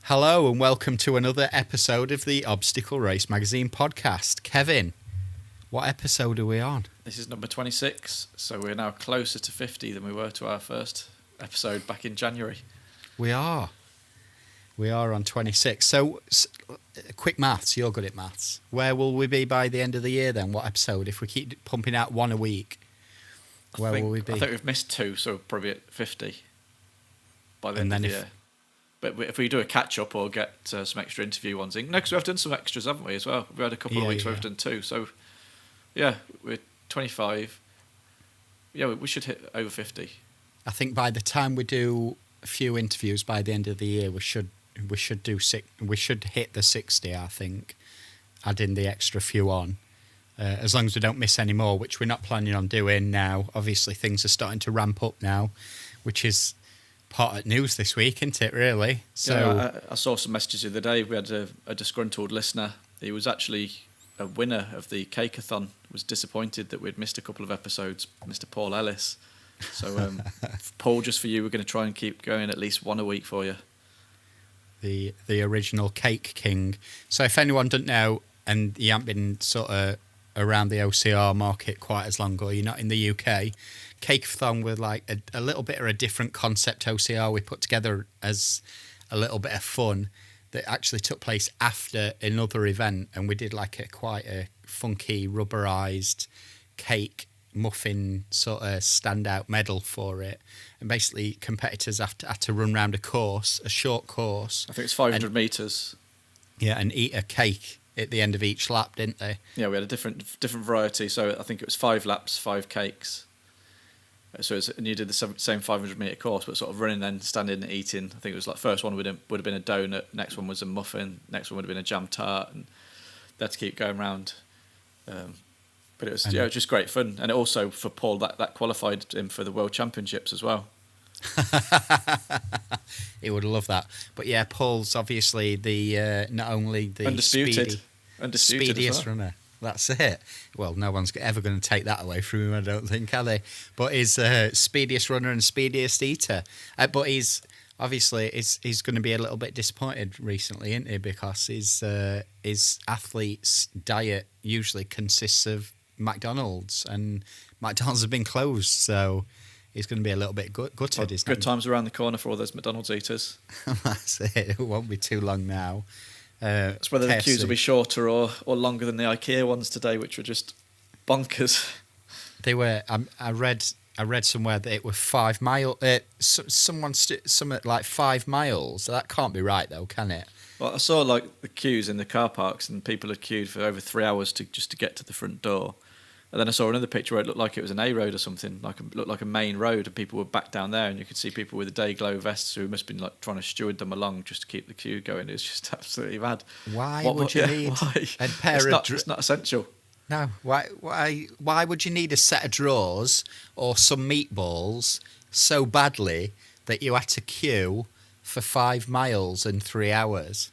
Hello and welcome to another episode of the Obstacle Race Magazine podcast. Kevin, what episode are we on? This is number 26, so we're now closer to 50 than we were to our first episode back in January. We are on 26. So, quick maths, you're good at maths. Where will we be by the end of the year then? What episode? If we keep pumping out one a week, where will we be? I think we've missed two, so we're probably at 50 by the end of the year. But if we do a catch-up or get some extra interview ones in... No, because we've done some extras, haven't we, as well? We've had a couple of weeks where we've done two. So, yeah, we're 25. Yeah, we should hit over 50. I think by the time we do a few interviews by the end of the year, we should hit the 60, I think, adding the extra few on. As long as we don't miss any more, which we're not planning on doing now. Obviously, things are starting to ramp up now, which is... part of news this week, isn't it, really? So yeah, I saw some messages the other day. We had a disgruntled listener. He was actually a winner of the Cakeathon. Was disappointed that we'd missed a couple of episodes, Mr. Paul Ellis. So, Paul, just for you, we're going to try and keep going at least one a week for you. The original Cake King. So if anyone doesn't know, and you haven't been sort of around the OCR market quite as long, or you're not in the UK, Cakeathon with like a little bit of a different concept OCR we put together as a little bit of fun that actually took place after another event, and we did like quite a funky rubberized cake muffin sort of standout medal for it, and basically competitors had to run around a short course. I think it's 500 metres. Yeah, and eat a cake at the end of each lap, didn't they? Yeah, we had a different variety. So I think it was 5 laps, 5 cakes. So and you did the same 500 metre course, but sort of running, then standing and eating. I think it was like first one would have been a donut, next one was a muffin, next one would have been a jam tart, and they had to keep going round. But it was just great fun, and also for Paul that qualified him for the World Championships as well. He would love that. But yeah, Paul's obviously the not only the speediest runner. That's it. Well, no one's ever going to take that away from him, I don't think, are they? But he's speediest runner and speediest eater. But he's obviously he's going to be a little bit disappointed recently, isn't he? Because his athlete's diet usually consists of McDonald's, and McDonald's have been closed, so he's going to be a little bit gutted. Well, good times around the corner for all those McDonald's eaters. That's it. It won't be too long now. It's whether the queues will be shorter or longer than the Ikea ones today, which were just bonkers. They were. I read somewhere that it was 5 miles. Some at like 5 miles. That can't be right, though, can it? Well, I saw like the queues in the car parks, and people had queued for over 3 hours to get to the front door. And then I saw another picture where it looked like it was an A road or something, looked like a main road, and people were back down there, and you could see people with the day glow vests who must have been like trying to steward them along just to keep the queue going. It was just absolutely mad. Why would you need a pair of? It's not essential. No. Why would you need a set of drawers or some meatballs so badly that you had to queue for 5 miles in 3 hours?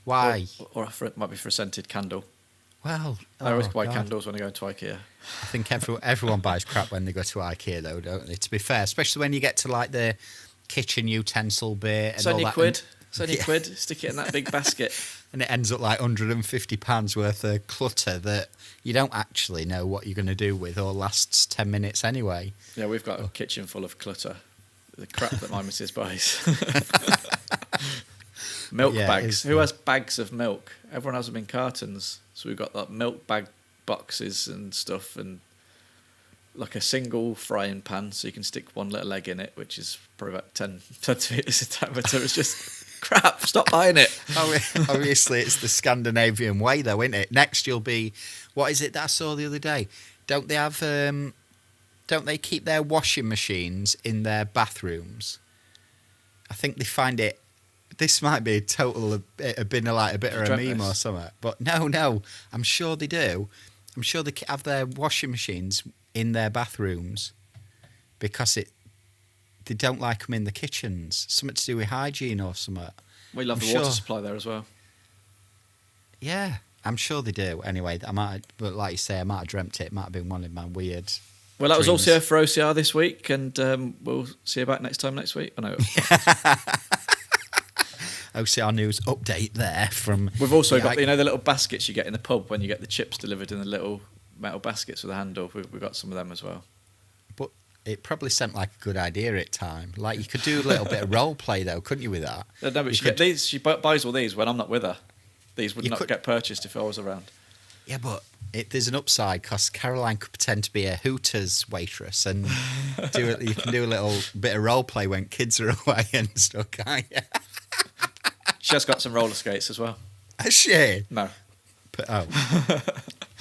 Why? Or it might be for a scented candle. Well, I always buy candles when I go into Ikea. I think everyone buys crap when they go to Ikea, though, don't they? To be fair, especially when you get to like the kitchen utensil bit. It's only £1. It's only £1. Stick it in that big basket. And it ends up like £150 worth of clutter that you don't actually know what you're going to do with, or lasts 10 minutes anyway. Yeah, we've got a kitchen full of clutter. The crap that my missus buys. Milk bags. Who has bags of milk? Everyone has them in cartons. So we've got like milk bag boxes and stuff, and like a single frying pan, so you can stick one little egg in it, which is probably about 10 centimetres in diameter. It's just crap. Stop buying it. Obviously, it's the Scandinavian way, though, isn't it? Next, you'll be... What is it that I saw the other day? Don't they have... don't they keep their washing machines in their bathrooms? I think they find it... This might be a bit of a meme or something. But no, I'm sure they do. I'm sure they have their washing machines in their bathrooms because they don't like them in the kitchens. Something to do with hygiene or something. We love the water supply there as well. Yeah, I'm sure they do. Anyway, but like you say, I might have dreamt it. It might have been one of my weird... Well, that was all for OCR this week, and we'll see you back next week. I know. OCR news update there from. We've also the got the little baskets you get in the pub when you get the chips delivered in the little metal baskets with a handle. We've got some of them as well. But it probably seemed like a good idea at time. Like you could do a little bit of role play though, couldn't you? With that. No, but she buys all these when I'm not with her. These would not get purchased if I was around. Yeah, but there's an upside because Caroline could pretend to be a Hooters waitress and you can do a little bit of role play when kids are away and stuff, can't you? She has got some roller skates as well. Has she? No.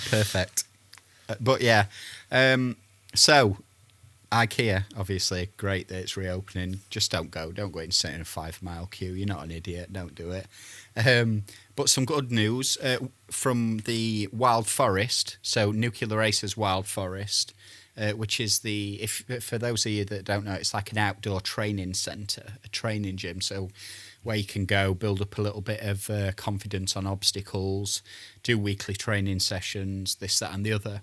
Perfect. But yeah, so Ikea, obviously, great that it's reopening. Just don't go and sit in a 5-mile queue. You're not an idiot. Don't do it. But some good news from the Wild Forest. So Nuclear Racer's Wild Forest, which is for those of you that don't know, it's like an outdoor training centre, a training gym. So where you can go, build up a little bit of confidence on obstacles, do weekly training sessions, this, that, and the other.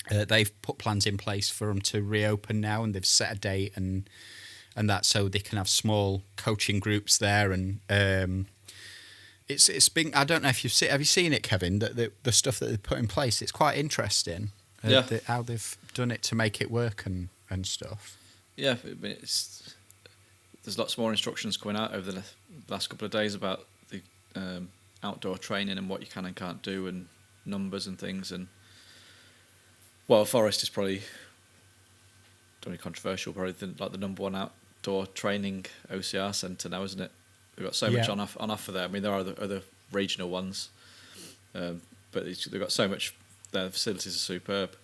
They've put plans in place for them to reopen now, and they've set a date and that, so they can have small coaching groups there. And it's been, I don't know if have you seen it, Kevin? The stuff that they've put in place, it's quite interesting. How they've done it to make it work and stuff. Yeah, there's lots more instructions coming out over the last couple of days about the outdoor training and what you can and can't do, and numbers and things. And Wild Forest is probably, don't be controversial, probably like the number one outdoor training OCR centre now, isn't it? We've got so much on offer there. I mean, there are other regional ones, but they've got so much. Their facilities are superb.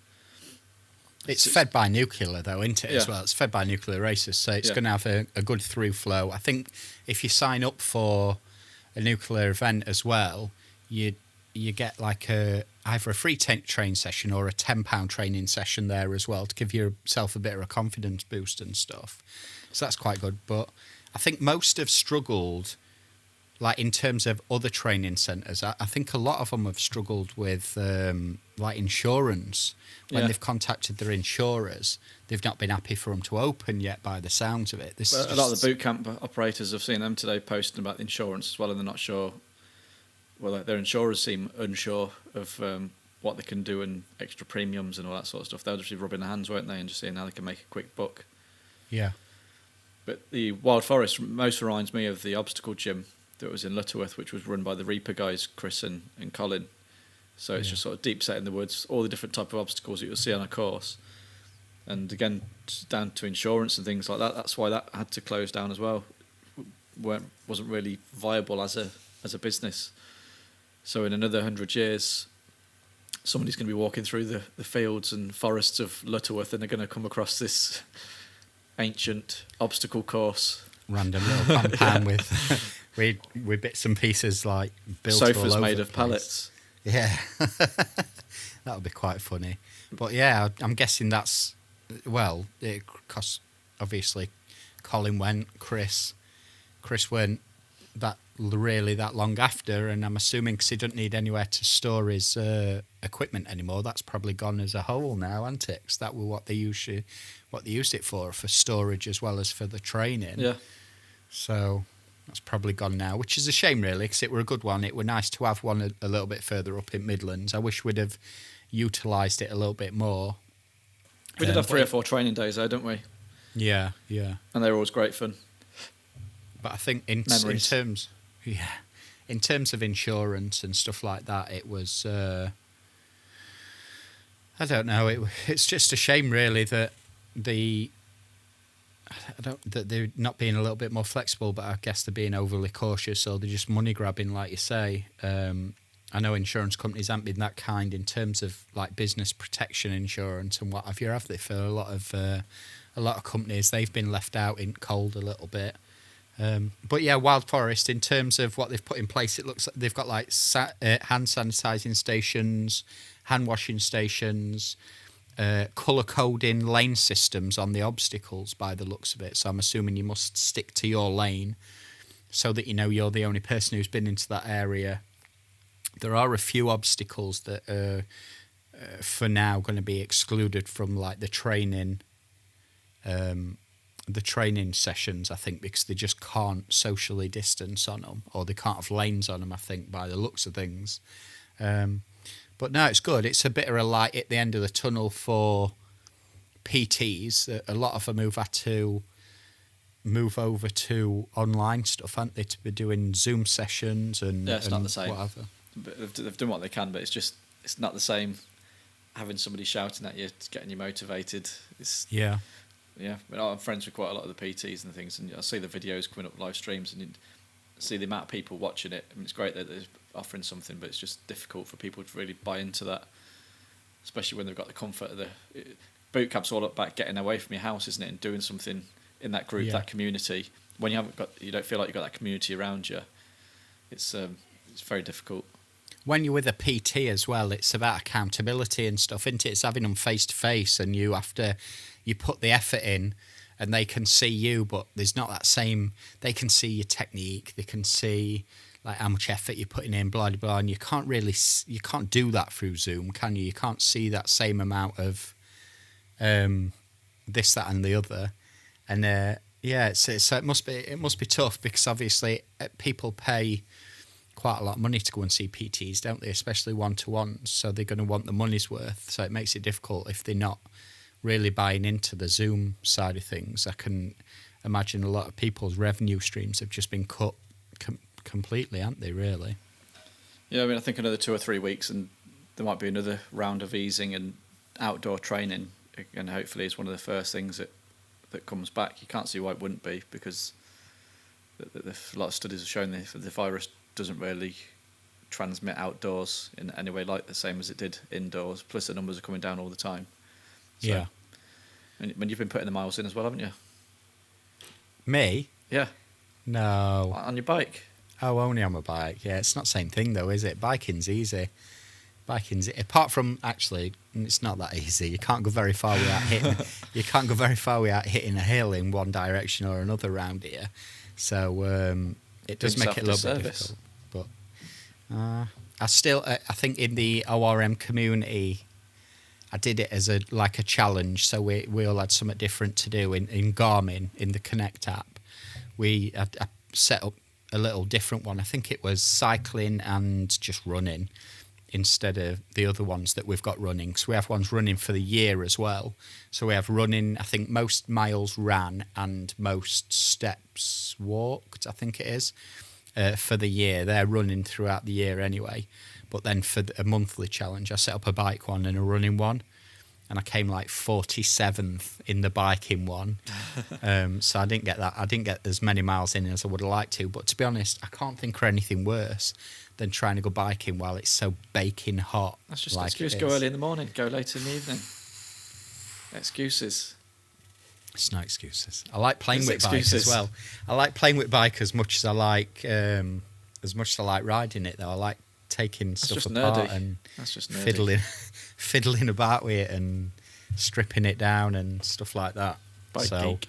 It's fed by Nuclear, though, isn't it, as well? It's fed by Nuclear Racers, so it's going to have a good through flow. I think if you sign up for a Nuclear event as well, you get like either a free train session or a £10 training session there as well to give yourself a bit of a confidence boost and stuff. So that's quite good. But I think most have struggled, like in terms of other training centres. I think a lot of them have struggled with like insurance. When they've contacted their insurers, they've not been happy for them to open yet by the sounds of it. A lot of the boot camp operators, I've seen them today posting about the insurance as well, and they're not sure. Well, their insurers seem unsure of what they can do and extra premiums and all that sort of stuff. They'll just be rubbing their hands, won't they, and just seeing how they can make a quick buck. Yeah. But the Wild Forest most reminds me of the obstacle gym that was in Lutterworth, which was run by the Reaper guys, Chris and Colin. So it's just sort of deep set in the woods, all the different type of obstacles that you'll see on a course. And again, down to insurance and things like that. That's why that had to close down as well. Wasn't really viable as a business. So in another 100 years, somebody's going to be walking through the fields and forests of Lutterworth, and they're going to come across this ancient obstacle course. Random little compound with bits and pieces like built sofas all over made the of place. pallets. Yeah, that would be quite funny. But yeah, I'm guessing that's, well, because obviously Colin went, Chris went that long after, and I'm assuming because he doesn't need anywhere to store his equipment anymore, that's probably gone as a whole now, hasn't it? 'Cause that was what they used it for storage as well as for the training. Yeah. So that's probably gone now, which is a shame really, because it were a good one. It were nice to have one a little bit further up in Midlands. I wish we'd have utilised it a little bit more. We did have 3 or 4 training days though, didn't we? Yeah. And they were always great fun. But I think in terms of insurance and stuff like that, it was I don't know. It's just a shame really that that they're not being a little bit more flexible. But I guess they're being overly cautious, or they're just money grabbing, like you say. I know insurance companies haven't been that kind in terms of like business protection insurance and what have you. Have they? For a lot of companies, they've been left out in cold a little bit. But yeah, Wild Forest, in terms of what they've put in place, it looks like they've got like hand sanitising stations, hand washing stations, colour coding lane systems on the obstacles by the looks of it. So I'm assuming you must stick to your lane so that you know you're the only person who's been into that area. There are a few obstacles that are for now going to be excluded from like the training the training sessions, I think, because they just can't socially distance on them, or they can't have lanes on them, I think, by the looks of things. But no, it's good. It's a bit of a light at the end of the tunnel for PTs. A lot of them have had to move over to online stuff, haven't they, to be doing Zoom sessions and Yeah, it's not the same. Whatever. But they've done what they can, but it's not the same. Having somebody shouting at you, getting you motivated. Yeah. I'm friends with quite a lot of the PTs and things, and I see the videos coming up, live streams, and you see the amount of people watching it. I mean, it's great that they're offering something, but it's just difficult for people to really buy into that, especially when they've got the comfort of the boot camp's all about getting away from your house, isn't it, and doing something in that group, that community. When you don't feel like you've got that community around you, it's very difficult. When you're with a PT as well, it's about accountability and stuff, isn't it? It's having them face to face, and you put the effort in, and they can see you, but there's not that same. They can see your technique, they can see like how much effort you're putting in, blah blah blah, and you can't do that through Zoom, can you? You can't see that same amount of this, that, and the other, and so it must be tough, because obviously people pay quite a lot of money to go and see PTs, don't they? Especially one-to-ones, so they're going to want the money's worth. So it makes it difficult if they're not really buying into the Zoom side of things. I can imagine a lot of people's revenue streams have just been cut completely, haven't they, really? Yeah, I mean, I think another 2 or 3 weeks and there might be another round of easing and outdoor training, and hopefully it's one of the first things that comes back. You can't see why it wouldn't be, because a lot of studies have shown the virus doesn't really transmit outdoors in any way like the same as it did indoors. Plus the numbers are coming down all the time. So, yeah. And you've been putting the miles in as well, haven't you? Me? Yeah. No. On your bike? Oh, only on my bike. Yeah, it's not the same thing though, is it? Biking's easy. Apart from, actually, it's not that easy. You can't go very far without hitting. You can't go very far without hitting a hill in one direction or another around here. So it does make it a little bit difficult. But I think in the ORM community, I did it as a challenge. So we all had something different to do in Garmin, in the Connect app. I set up a little different one. I think it was cycling and just running, instead of the other ones that we've got running. So we have ones running for the year as well. So we have running, I think most miles ran and most steps walked, I think it is, for the year. They're running throughout the year anyway. But then for a monthly challenge, I set up a bike one and a running one. And I came like 47th in the biking one. So I didn't get that. I didn't get as many miles in as I would have liked to. But to be honest, I can't think of anything worse than trying to go biking while it's so baking hot. That's just an excuse. Go early in the morning, go later in the evening. Excuses. It's no excuses. I like playing with bikes as well. I like playing with bike as much as I like riding it though. I like taking stuff apart and fiddling about with it and stripping it down and stuff like that. Bike geek.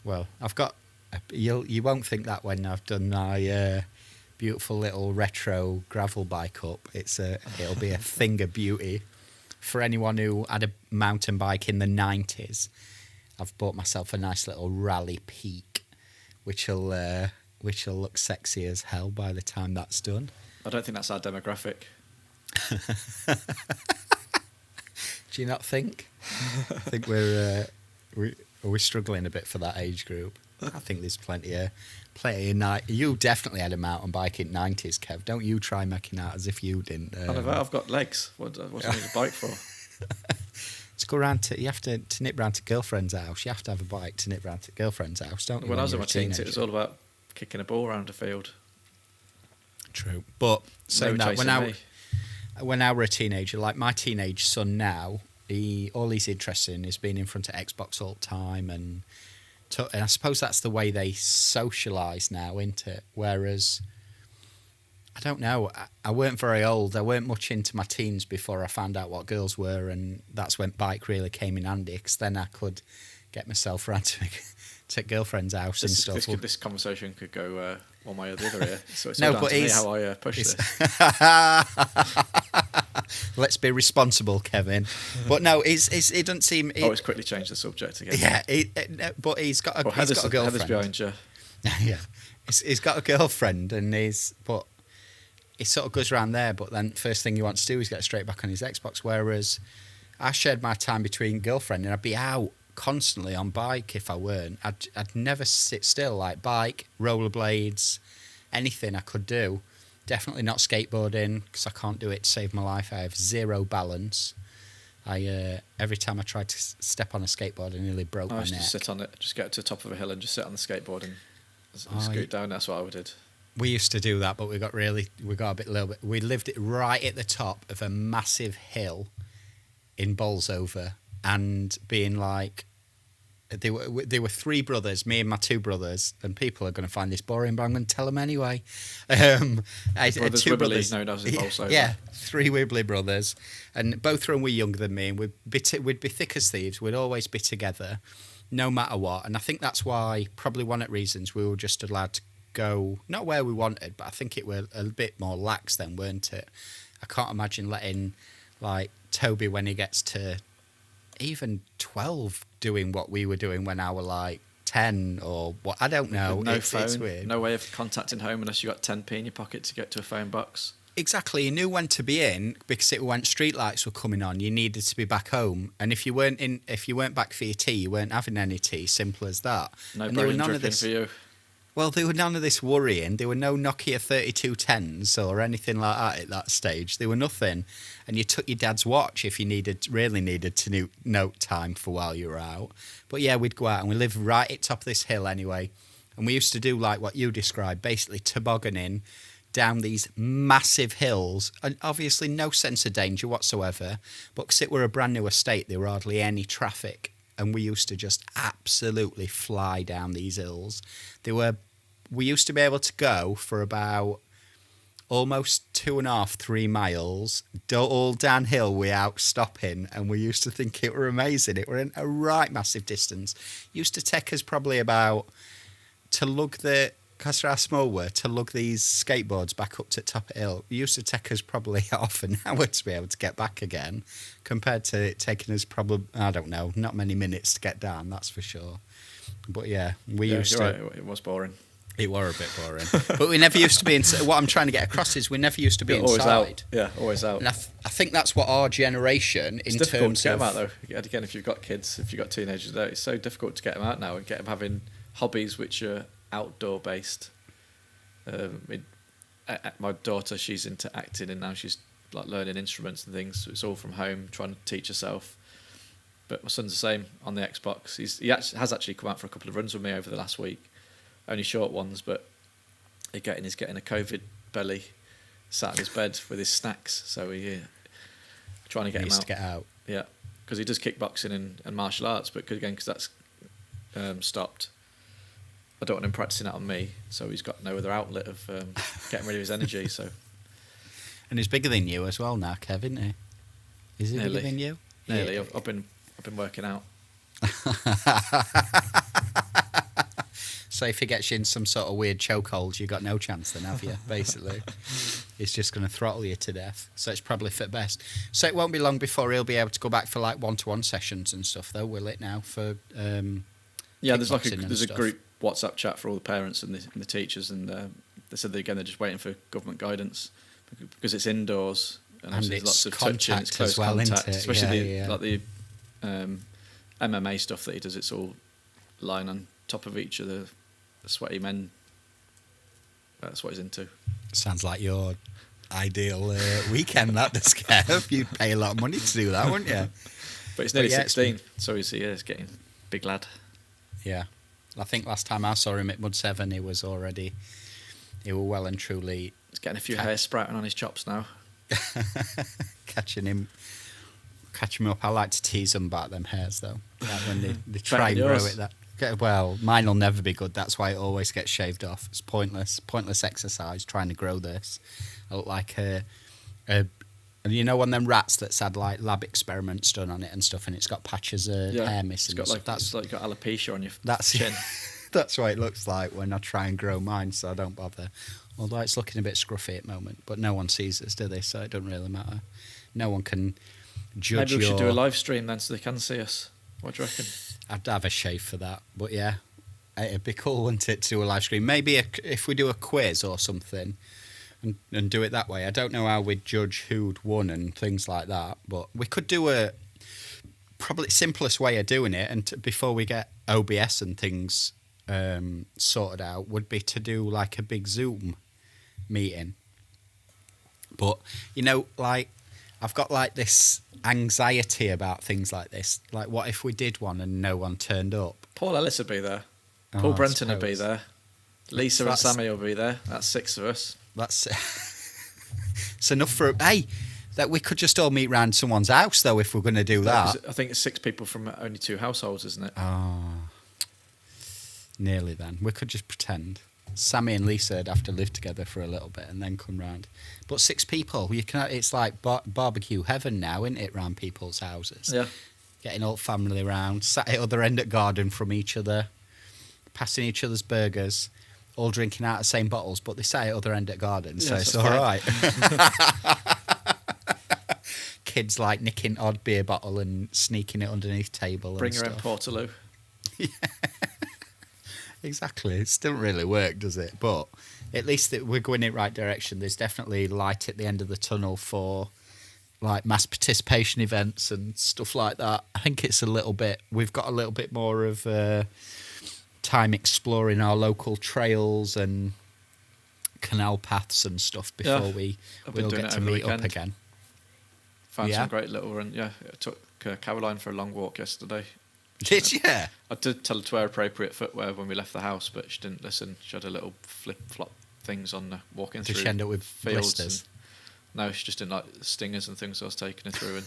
Well, I've got. You won't think that when I've done my beautiful little retro gravel bike up. It'll be a thing of beauty for anyone who had a mountain bike in the 90s. I've bought myself a nice little Rally Peak, which'll look sexy as hell by the time that's done. I don't think that's our demographic. Do you not think? I think we're struggling a bit for that age group. I think there's plenty of night. You definitely had a mountain bike in 90s, Kev. Don't you try making out as if you didn't. I've got legs. What's I need a bike for? Let's go round you have to nip round to girlfriend's house. You have to have a bike to nip round to girlfriend's house, don't you? When I was in my teens, it was all about kicking a ball around a field. True. But saying that, when I were a teenager, like my teenage son now, all he's interested in is being in front of Xbox all the time, and I suppose that's the way they socialise now, isn't it? Whereas, I don't know, I weren't very old. I weren't much into my teens before I found out what girls were, and that's when bike really came in handy, because then I could get myself around to girlfriend's house and stuff. This conversation could go one way or the other here. So it's down to me how I push this. Let's be responsible, Kevin. But no, it doesn't seem. Always quickly change the subject again. Yeah, but he's got a girlfriend. Heather's behind you. Yeah, he's got a girlfriend, and he sort of goes around there. But then first thing he wants to do is get straight back on his Xbox. Whereas I shared my time between girlfriend, and I'd be out constantly on bike if I weren't. I'd never sit still, like bike, rollerblades, anything I could do. Definitely not skateboarding because I can't do it to save my life. I have zero balance. Every time I tried to step on a skateboard, I nearly broke my neck. Just sit on it, just get to the top of a hill and just sit on the skateboard and scoot down. That's what I did. We used to do that, but we got a little bit. We lived it right at the top of a massive hill in Bolsover, and being like, they were three brothers, me and my two brothers, and people are going to find this boring, but I'm going to tell them anyway. I had two brothers. No, that was in Bolsover. Yeah, three Wibbly brothers, and both of them were younger than me, and we'd be thick as thieves. We'd always be together, no matter what. And I think that's why, probably one of the reasons, we were just allowed to go, not where we wanted, but I think it were a bit more lax then, weren't it? I can't imagine letting, like, Toby, when he gets to even 12, doing what we were doing when I were like 10 or what, I don't know. No phone, it's weird. No way of contacting home unless you got 10p in your pocket to get to a phone box. Exactly, you knew when to be in because it when street lights were coming on, you needed to be back home, and if you weren't back for your tea, you weren't having any tea. Simple as that. No and brain dripping for you. Well, there were none of this worrying. There were no Nokia 3210s or anything like that at that stage. There were nothing. And you took your dad's watch if you really needed to note time for while you were out. But yeah, we'd go out, and we lived right at top of this hill anyway. And we used to do like what you described, basically tobogganing down these massive hills. And obviously no sense of danger whatsoever. But because it were a brand new estate, there were hardly any traffic. And we used to just absolutely fly down these hills. We used to be able to go for about almost 2.5-3 miles, all downhill without stopping, and we used to think it were amazing. It were a right massive distance. Used to take us probably about, to lug because how small we're, to lug these skateboards back up to the top of the hill, it used to take us probably half an hour to be able to get back again, compared to it taking us probably, I don't know, not many minutes to get down, that's for sure. But yeah, used to. Right, it was boring. It were a bit boring. But we never used to be inside. What I'm trying to get across is we never used to be always inside. Out. Yeah, always out. And I think that's what our generation, it's in difficult terms to get of... them out, though. Again, if you've got kids, if you've got teenagers, though, it's so difficult to get them out now and get them having hobbies which are outdoor-based. My daughter, she's into acting, and now she's like learning instruments and things. So it's all from home, trying to teach herself. But my son's the same on the Xbox. He has actually come out for a couple of runs with me over the last week. Only short ones, but he's getting a COVID belly, sat in his bed with his snacks. So we're trying to get him out. To get out. Yeah, because he does kickboxing and martial arts, but because that's stopped, I don't want him practicing that on me. So he's got no other outlet of getting rid of his energy. So. And he's bigger than you as well now, Kevin. Isn't he? Is he Nearly. bigger than you? Nearly. Yeah. I've been working out. So if he gets you in some sort of weird chokehold, you've got no chance then, have you, basically? He's just going to throttle you to death. So it's probably for best. So it won't be long before he'll be able to go back for like one-to-one sessions and stuff, though, will it now? For yeah, there's a stuff. group WhatsApp chat for all the parents and the teachers, and they said they're just waiting for government guidance because it's indoors and there's lots of touching, it's close contact, especially like the MMA stuff that he does. It's all lying on top of each other. The sweaty men. That's what he's into. Sounds like your ideal weekend, that does, Kev. You'd pay a lot of money to do that, wouldn't you? But he's nearly 16, so he's getting big lad. Yeah. I think last time I saw him at Mud 7, he were well and truly... He's getting a few hair sprouting on his chops now. Catching him up. I like to tease them about them hairs, thoh. Like when they try and grow it. Well, mine will never be good. That's why it always gets shaved off. It's pointless exercise trying to grow this. I look like you know, one of them rats that's had like lab experiments done on it and stuff, and it's got patches of hair missing. It's got got alopecia on your chin. That's what it looks like when I try and grow mine, so I don't bother. Although it's looking a bit scruffy at the moment, but no one sees us, do they? So it doesn't really matter. no one can judge. Maybe we should do a live stream then, so they can see us. What do you reckon? I'd have a shave for that, but yeah, it'd be cool, wouldn't it, to do a live stream? Maybe if we do a quiz or something, and do it that way. I don't know how we'd judge who'd won and things like that, but we could do a probably simplest way of doing it, and before we get OBS and things sorted out, would be to do like a big Zoom meeting. But like, I've got like this anxiety about things like this. Like, what if we did one and no one turned up? Paul Ellis would be there. Paul Brenton would be there. Lisa and Sammy will be there. That's 6 of us. That's it's enough for. Hey, that we could just all meet round someone's house though if we're going to do that. I think it's 6 people from only 2 households, isn't it? Oh, nearly then. We could just pretend. Sammy and Lisa would have to live together for a little bit and then come round. But 6 people, you can. It's like barbecue heaven now, isn't it? Round people's houses. Yeah. Getting all family around, sat at other end of garden from each other, passing each other's burgers, all drinking out of the same bottles, but they sat at other end of garden, so it's all right. Kids like nicking odd beer bottle and sneaking it underneath table. Bring and your own stuff. Portaloo. Yeah. Exactly. It still really work, does it? But at least we're going in the right direction. There's definitely light at the end of the tunnel for like mass participation events and stuff like that. I think it's we've got a little bit more of time exploring our local trails and canal paths and stuff before we'll get to meet up again. Found some great little run. Yeah, I took Caroline for a long walk yesterday. Did you? I did tell her to wear appropriate footwear when we left the house, but she didn't listen. She had a little flip-flop things on walking through. Did she end up with fields? blisters? No, she just didn't like stingers and things I was taking her through and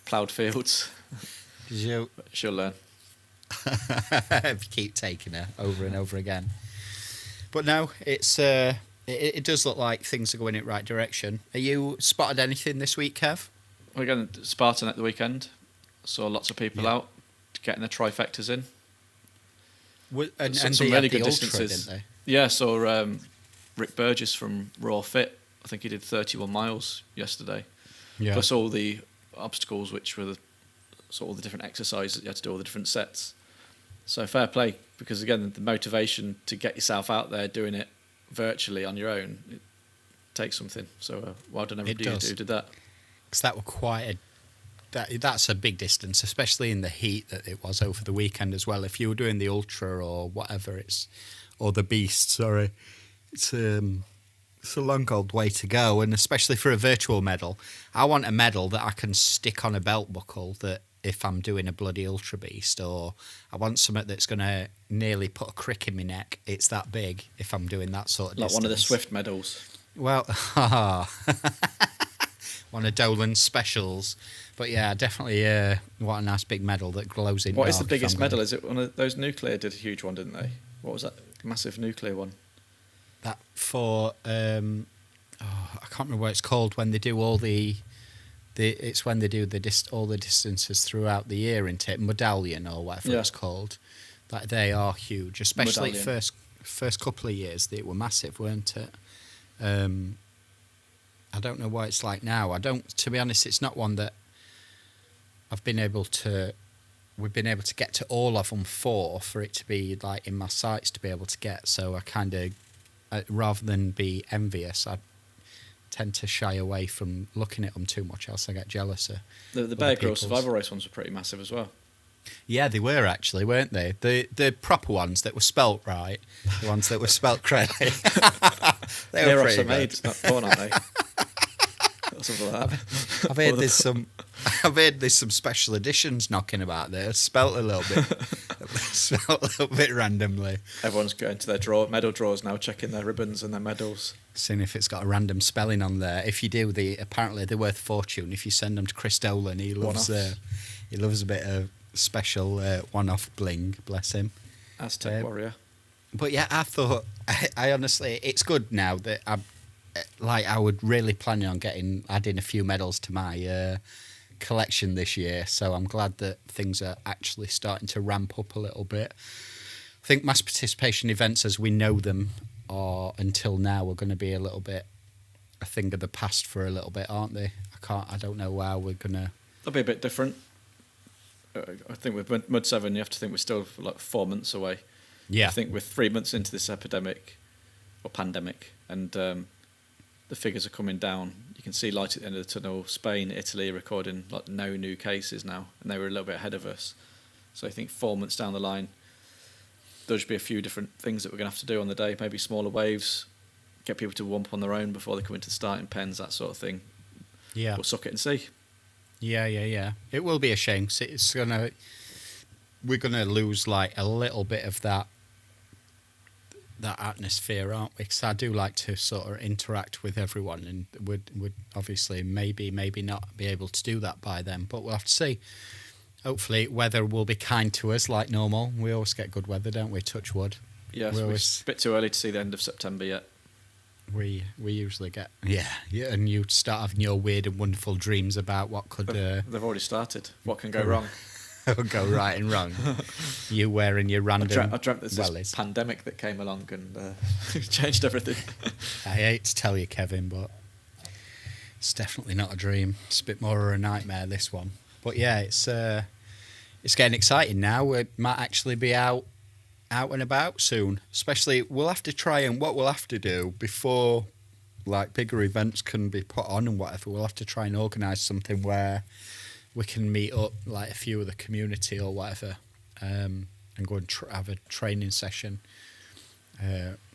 ploughed fields. Did you? But she'll learn. If you keep taking her over and over again. But no, it's it does look like things are going in the right direction. Are you spotted anything this week, Kev? We're going to Spartan at the weekend. Saw lots of people out getting the trifectas in. And some really good distances. Didn't they? Yeah, saw Rick Burgess from Raw Fit. I think he did 31 miles yesterday. Yeah. Plus all the obstacles, which were all the different exercises you had to do, all the different sets. So fair play, because again, the motivation to get yourself out there doing it virtually on your own, it takes something. So well done everybody who did that. Because that were quite that's a big distance, especially in the heat that it was over the weekend as well. If you were doing the ultra or whatever, or the beast, sorry, it's a long old way to go, and especially for a virtual medal. I want a medal that I can stick on a belt buckle that if I'm doing a bloody ultra beast, or I want something that's going to nearly put a crick in my neck. It's that big if I'm doing that sort of distance. Like one of the Swift medals. Well, one of Dolan's specials. But yeah, definitely want a nice big medal that glows in. What is the biggest medal? Is it one of those Nuclear did a huge one, didn't they? What was that massive Nuclear one? That for I can't remember what it's called when they do all it's when they do all the distances throughout the year, isn't it? Medallion or whatever it's called. Like they are huge, especially first couple of years. They were massive, weren't it? I don't know what it's like now. To be honest, it's not one that we've been able to get to all of them for it to be like in my sights to be able to get. So I kind of, rather than be envious, I tend to shy away from looking at them too much, else I get jealous. The Bear Grylls Survival Race ones were pretty massive as well. Yeah, they were actually, weren't they? The proper ones that were spelt right, the ones that were spelt correctly. They were pretty good. Made, not porn, aren't they? Something like that. I've heard there's some special editions knocking about there, spelt a little bit randomly. Everyone's going to their medal drawers now, checking their ribbons and their medals. Seeing if it's got a random spelling on there. If you do, apparently they're worth fortune. If you send them to Chris Dolan, he loves a bit of special one-off bling. Bless him. Aztec warrior. But yeah, I thought I honestly, it's good now that I would really planning on adding a few medals to my collection this year. So I'm glad that things are actually starting to ramp up a little bit. I think mass participation events as we know them until now are going to be a little bit a thing of the past for a little bit, aren't they? I don't know how we're gonna. They'll be a bit different. I think with Mud 7, you have to think we're still like 4 months away. Yeah. I think we're 3 months into this epidemic or pandemic, and the figures are coming down. You can see light at the end of the tunnel. Spain, Italy are recording like no new cases now, and they were a little bit ahead of us. So I think 4 months down the line, there'll just be a few different things that we're going to have to do on the day. Maybe smaller waves, get people to warm up on their own before they come into the starting pens, that sort of thing. Yeah. We'll suck it and see. Yeah. It will be a shame. 'Cause we're gonna lose like a little bit of that atmosphere, aren't we? Because I do like to sort of interact with everyone, and would obviously maybe not be able to do that by then, but we'll have to see. Hopefully weather will be kind to us like normal. We always get good weather, don't we? Touch wood. Yeah, it's a bit too early to see the end of September yet. We usually get yeah, and you start having your weird and wonderful dreams about what could they've already started. What can go wrong? Go right and wrong. You wearing your random. I dreamt there's this pandemic that came along and changed everything. I hate to tell you, Kevin, but it's definitely not a dream. It's a bit more of a nightmare, this one. But yeah, it's getting exciting now. We might actually be out and about soon. Especially, we'll have to try, and what we'll have to do before like bigger events can be put on and whatever, we'll have to try and organise something where we can meet up, like a few of the community or whatever, and go and have a training session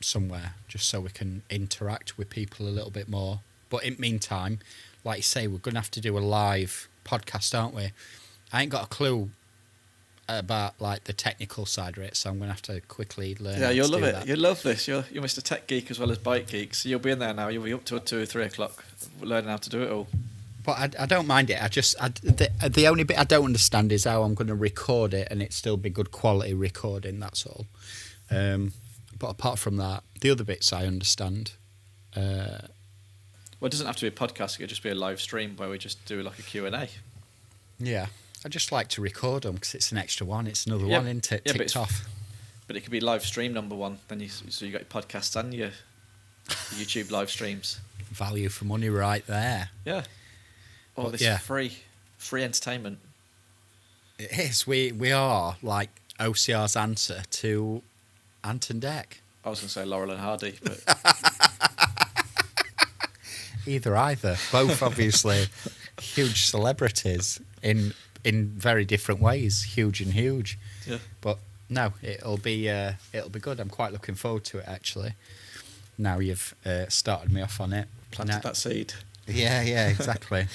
somewhere, just so we can interact with people a little bit more. But in the meantime, like you say, we're going to have to do a live podcast, aren't we? I ain't got a clue about like the technical side of it, so I'm going to have to quickly learn. Yeah, you'll love it. That. You'll love this. You're Mr. Tech Geek as well as Bike Geek, so you'll be in there now. You'll be up to 2 or 3 o'clock learning how to do it all. But I don't mind it. The only bit I don't understand is how I'm going to record it and it still be good quality recording. That's all. But apart from that, the other bits I understand. Well, it doesn't have to be a podcast. It could just be a live stream where we just do like a Q&A. Yeah, I just like to record them because it's an extra one. It's another one, isn't it? Ticked off. But it could be live stream number one. Then so you got your podcasts and your YouTube live streams. Value for money right there. Yeah. Oh, this free entertainment. It is. We are like OCR's answer to Ant and Dec. I was going to say Laurel and Hardy, but either. Both obviously huge celebrities in very different ways. Huge. Yeah. But no, it'll be good. I'm quite looking forward to it actually. Now you've started me off on it. Planted that seed. Yeah, exactly.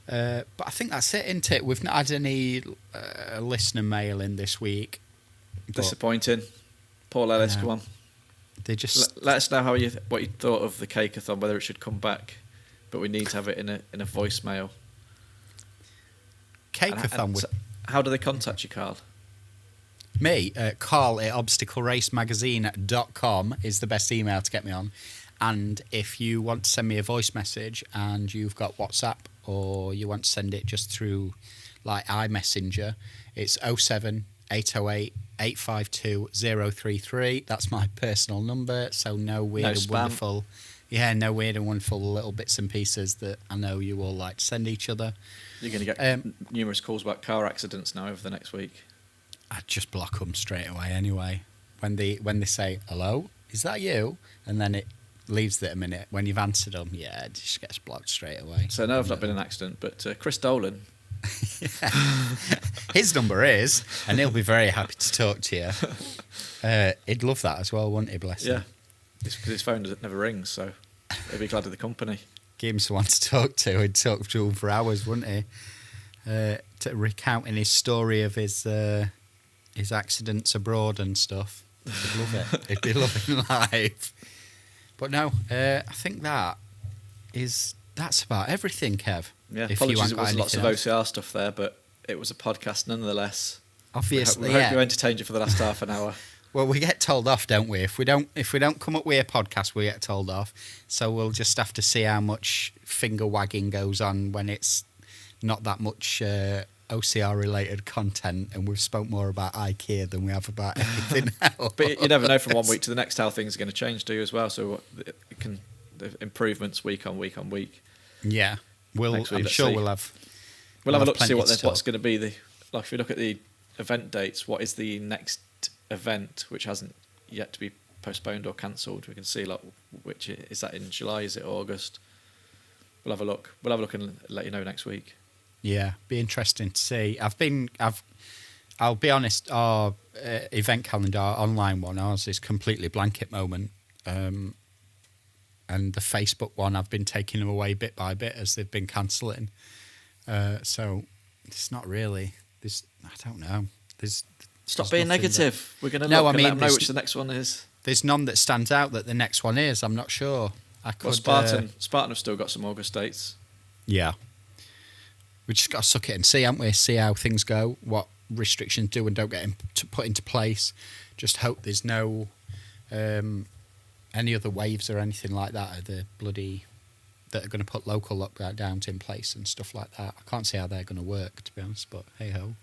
But I think that's it, isn't it? We've not had any listener mail in this week. Disappointing. Paul Ellis, come on. They just let us know what you thought of the Cakeathon, whether it should come back. But we need to have it in a voicemail. Cakeathon. How do they contact you, Carl? Me, Carl at obstacleracemagazine.com is the best email to get me on. And if you want to send me a voice message and you've got WhatsApp, or you want to send it just through like iMessenger, it's 07 808 852 033. That's my personal number, so no weird and wonderful little bits and pieces that I know you all like to send each other. You're going to get numerous calls about car accidents now over the next week. I'd just block them straight away anyway. When they say, hello, is that you? And then it leaves it a minute. When you've answered them, it just gets blocked straight away. So no, I've not been in an accident, but Chris Dolan. His number is, and he'll be very happy to talk to you. He'd love that as well, wouldn't he, bless him? Yeah, it's because his phone never rings, so he'd be glad of the company. Give him someone to talk to. He'd talk to him for hours, wouldn't he? Recounting his story of his accidents abroad and stuff. He'd love it. He'd be loving life. But no, I think that's about everything, Kev. Yeah, apologies, it was lots of OCR stuff there, but it was a podcast nonetheless. Obviously, we hope you entertained you for the last half an hour. Well, we get told off, don't we? If we don't come up with a podcast, we get told off. So we'll just have to see how much finger wagging goes on when it's not that much OCR related content, and we've spoke more about Ikea than we have about anything else. But you never know from one week to the next how things are going to change, do you, as well? So it can the improvements week on week on week. Yeah, Next week, I'm let's sure see. we'll have We'll have a look to see plenty of what's stuff. going to be like. If you look at the event dates, what is the next event which hasn't yet to be postponed or cancelled? We can see like which is that in July? Is it August? We'll have a look. We'll have a look and let you know next week. Yeah, be interesting to see. I'll be honest, our event calendar, our online one, ours is completely blank at the moment. And the Facebook one, I've been taking them away bit by bit as they've been cancelling. So it's not really. I don't know. Stop being negative. We're going to No, look I mean, and let them know there's- which the next one is. There's none that stands out that the next one is. I'm not sure. Well, Spartan have still got some August dates. Yeah. We just got to suck it and see, haven't we? See how things go, what restrictions do and don't get put into place. Just hope there's no any other waves or anything like that are that are going to put local lockdowns in place and stuff like that. I can't see how they're going to work, to be honest, but hey ho.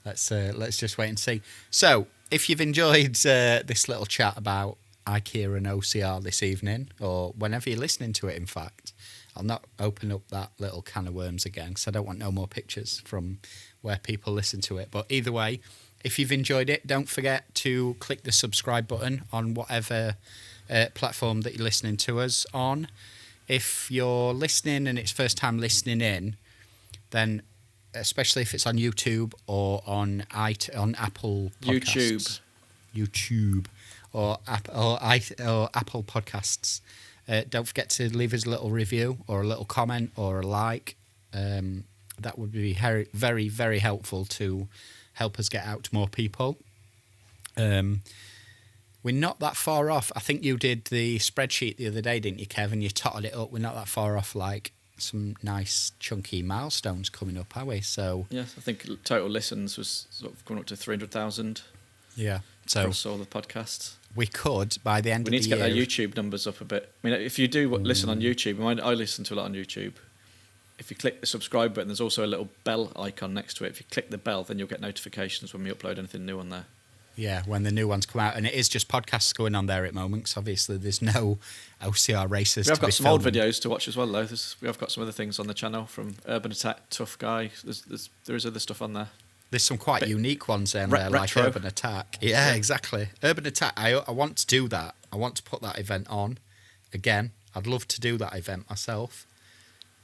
Let's just wait and see. So, if you've enjoyed this little chat about IKEA and OCR this evening, or whenever you're listening to it, in fact, I'll not open up that little can of worms again because I don't want no more pictures from where people listen to it. But either way, if you've enjoyed it, don't forget to click the subscribe button on whatever platform that you're listening to us on. If you're listening and it's first time listening in, then especially if it's on YouTube or on Apple Podcasts, YouTube or Apple Podcasts, don't forget to leave us a little review or a little comment or a like. That would be very, very, very helpful to help us get out to more people. We're not that far off. I think you did the spreadsheet the other day, didn't you, Kevin? You totted it up. We're not that far off, like some nice chunky milestones coming up, are we? So yes, I think total listens was sort of going up to 300,000. Yeah, so across all the podcasts. We could by the end of the year. We need to get our YouTube numbers up a bit. I mean, if you do listen on YouTube, I listen to a lot on YouTube. If you click the subscribe button, there's also a little bell icon next to it. If you click the bell, then you'll get notifications when we upload anything new on there. Yeah, when the new ones come out. And it is just podcasts going on there at the moment, because obviously there's no OCR races. We have to got be some filming. old videos to watch as well, though. We have got some other things on the channel from Urban Attack, Tough Guy. There is other stuff on there. There's some quite unique ones in there, like retro. Urban Attack. Yeah, exactly. Urban Attack, I want to do that. I want to put that event on. Again, I'd love to do that event myself,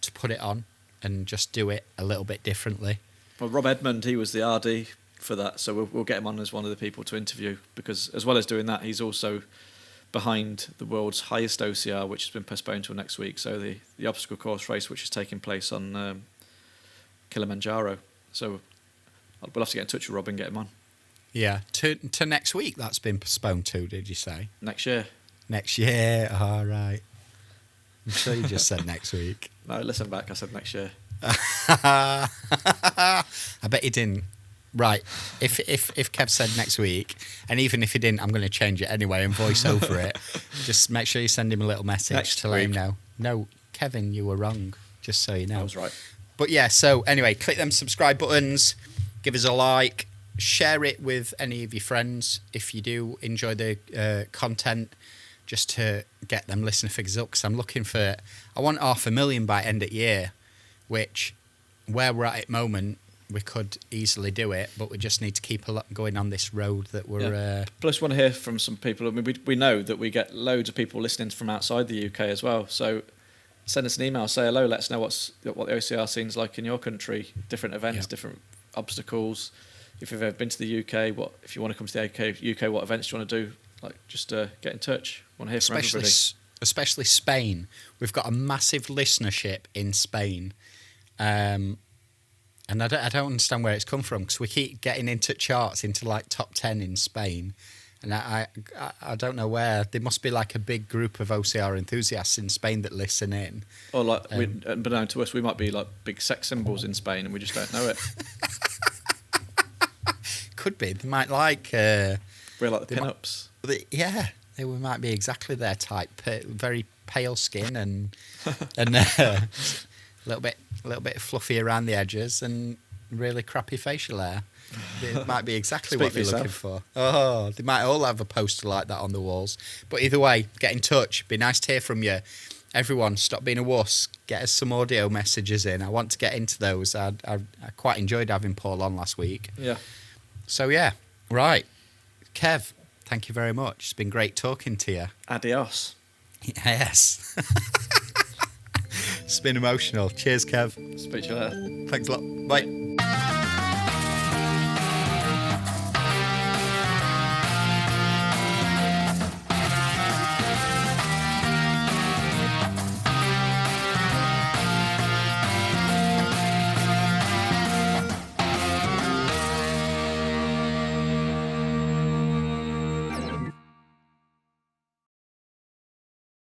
to put it on and just do it a little bit differently. Well, Rob Edmund, he was the RD for that, so we'll get him on as one of the people to interview, because as well as doing that, he's also behind the world's highest OCR, which has been postponed till next week, so the obstacle course race, which is taking place on Kilimanjaro. So we'll have to get in touch with Rob and get him on. Yeah, to next week that's been postponed to, did you say? Next year. Next year, all right. I'm sure you just said next week. No, listen back, I said next year. I bet you didn't. Right, if Kev said next week, and even if he didn't, I'm going to change it anyway and voice over it. Just make sure you send him a little message Next to let him week. know. No, Kevin, you were wrong, just so you know. I was right. But yeah, so anyway, click them subscribe buttons, give us a like, share it with any of your friends if you do enjoy the content, just to get them listener figures up, because I want 500,000 by end of year, which, where we're at the moment, we could easily do it, but we just need to keep going on this road that we're... Yeah. Plus, want to hear from some people. I mean, we know that we get loads of people listening from outside the UK as well, so send us an email, say hello, let us know what the OCR scene's like in your country, different events, different obstacles. If you've ever been to the UK, if you want to come to the UK, what events do you want to do? Like, just get in touch. Want to hear from everybody. Especially Spain. We've got a massive listenership in Spain. And I don't understand where it's come from, because we keep getting into charts, into like top 10 in Spain. And I don't know where. There must be like a big group of OCR enthusiasts in Spain that listen in. Or like, unbeknown to us, we might be like big sex symbols in Spain and we just don't know it. Could be. They might like... We're like the pin-ups. We might be exactly their type. Very pale skin and a little bit fluffy around the edges and really crappy facial hair. It might be exactly what they're looking for. Oh, they might all have a poster like that on the walls. But either way, get in touch. Be nice to hear from you. everyone, stop being a wuss. Get us some audio messages in. I want to get into those. I quite enjoyed having Paul on last week. Yeah. So, yeah. Right. Kev, thank you very much. It's been great talking to you. Adios. Yes. It's been emotional. Cheers, Kev. Speak to you later. Thanks a lot. Bye.